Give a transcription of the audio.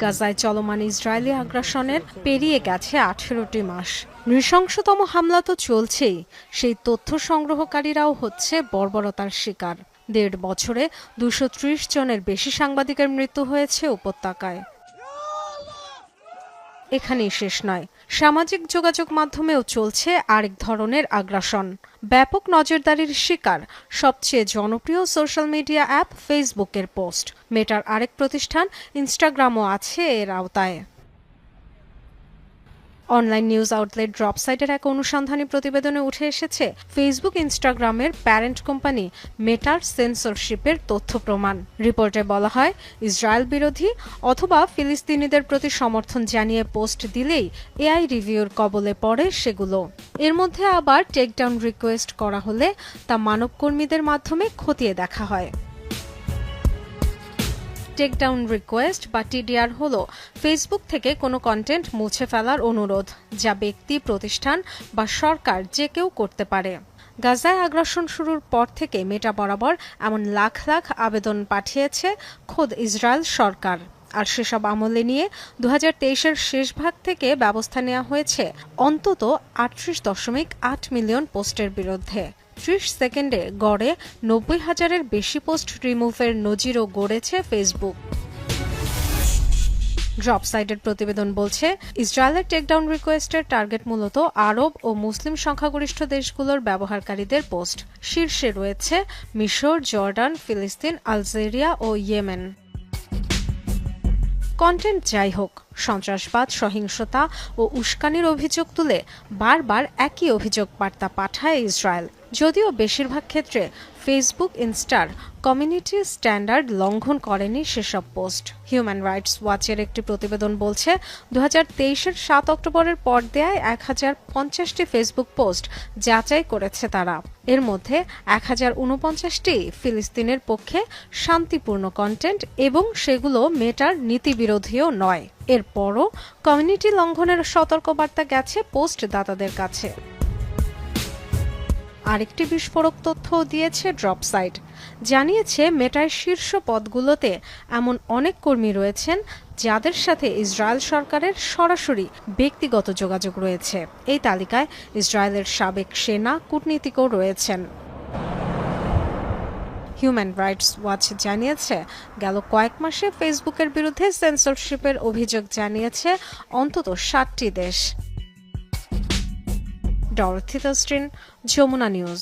গাজায় চলমান ইসরায়েলি আগ্রাসনের পেরিয়ে গেছে ১৮টি মাস। নৃশংসতম হামলা তো চলছেই, সেই তথ্য সংগ্রহকারীরাও হচ্ছে বর্বরতার শিকার। ১.৫ বছরে ২৩০ জনের বেশি সাংবাদিকের মৃত্যু হয়েছে উপত্যকায়। এখানেই শেষ নয়, সামাজিক যোগাযোগ মাধ্যমেও চলছে আরেক ধরনের আগ্রাসন। ব্যাপক নজরদারির শিকার সবচেয়ে জনপ্রিয় সোশ্যাল মিডিয়া অ্যাপ ফেসবুকের পোস্ট। মেটার আরেক প্রতিষ্ঠান ইনস্টাগ্রামও আছে এর আওতায়। অনলাইন নিউজ আউটলেট ড্রপসাইটের এক অনুসন্ধানী প্রতিবেদনে উঠে এসেছে ফেসবুক ইনস্টাগ্রামের প্যারেন্ট কোম্পানি মেটার সেন্সরশিপের তথ্য প্রমাণ। রিপোর্টে বলা হয়, ইসরায়েল বিরোধী অথবা ফিলিস্তিনিদের প্রতি সমর্থন জানিয়ে পোস্ট দিলেই এআই রিভিউর কবলে পড়ে সেগুলো। এর মধ্যে আবার টেকডাউন রিকোয়েস্ট করা হলে তা মানবকর্মীদের মাধ্যমে খতিয়ে দেখা হয়। টেকডাউন রিকোয়েস্ট বা টিডিআর হলো ফেসবুক থেকে কোনো কন্টেন্ট মুছে ফেলার অনুরোধ, যা ব্যক্তি, প্রতিষ্ঠান বা সরকার যে কেউ করতে পারে। গাজায় আগ্রাসন শুরুর পর থেকে মেটা বরাবর এমন লাখ লাখ আবেদন পাঠিয়েছে খোদ ইসরায়েল সরকার। আর সেসব আমলে নিয়ে ২০২৩-এর শেষ ভাগ থেকে ব্যবস্থা নেওয়া হয়েছে অন্তত ৩৮.৮ মিলিয়ন পোস্টের বিরুদ্ধে। ৩০ সেকেন্ডে গড়ে ৯০,০০০-এর বেশি পোস্ট রিমুভের নজিরও গড়েছে ফেসবুক। ড্রপসাইটের প্রতিবেদন বলছে, ইসরায়েলের টেকডাউন রিকোয়েস্টের টার্গেট মূলত আরব ও মুসলিম সংখ্যাগরিষ্ঠ দেশগুলোর ব্যবহারকারীদের পোস্ট। শীর্ষে রয়েছে মিশর, জর্ডান, ফিলিস্তিন, আলজেরিয়া ও ইয়েমেন। কন্টেন্ট যাই হোক, সন্ত্রাসবাদ, সহিংসতা ও উস্কানির অভিযোগ তুলে বারবার একই অভিযোগ বার্তা পাঠায় ইসরায়েল। যদিও বেশিরভাগ ক্ষেত্রে ফেসবুক ইনস্টার কমিউনিটি স্ট্যান্ডার্ড লঙ্ঘন করেনি সেসব পোস্ট। হিউম্যান রাইটস ওয়াচের একটি প্রতিবেদন বলছে, ২০২৩-এর ৭ অক্টোবরের পর দেয়ায় ১,০৫০টি ফেসবুক পোস্ট যাচাই করেছে তারা। এর মধ্যে ১,০৪৯টি ফিলিস্তিনের পক্ষে শান্তিপূর্ণ কন্টেন্ট এবং সেগুলো মেটার নীতিবিরোধীও নয়। এরপরও কমিউনিটি লঙ্ঘনের সতর্কবার্তা গেছে পোস্ট দাতাদের কাছে। আরেকটি বিস্ফোরক তথ্য দিয়েছে ড্রপসাইট। জানিয়েছে, মেটার শীর্ষ পদগুলোতে এমন অনেক কর্মী রয়েছেন যাদের সাথে ইসরায়েল সরকারের সরাসরি ব্যক্তিগত যোগাযোগ রয়েছে। এই তালিকায় ইসরায়েলের সাবেক সেনা, কূটনীতিকও রয়েছেন। হিউম্যান রাইটস ওয়াচ জানিয়েছে, গেল কয়েক মাসে ফেসবুকের বিরুদ্ধে সেন্সরশিপের অভিযোগ জানিয়েছে অন্তত ৭টি দেশ। Dorothy Thurston, Jamuna news.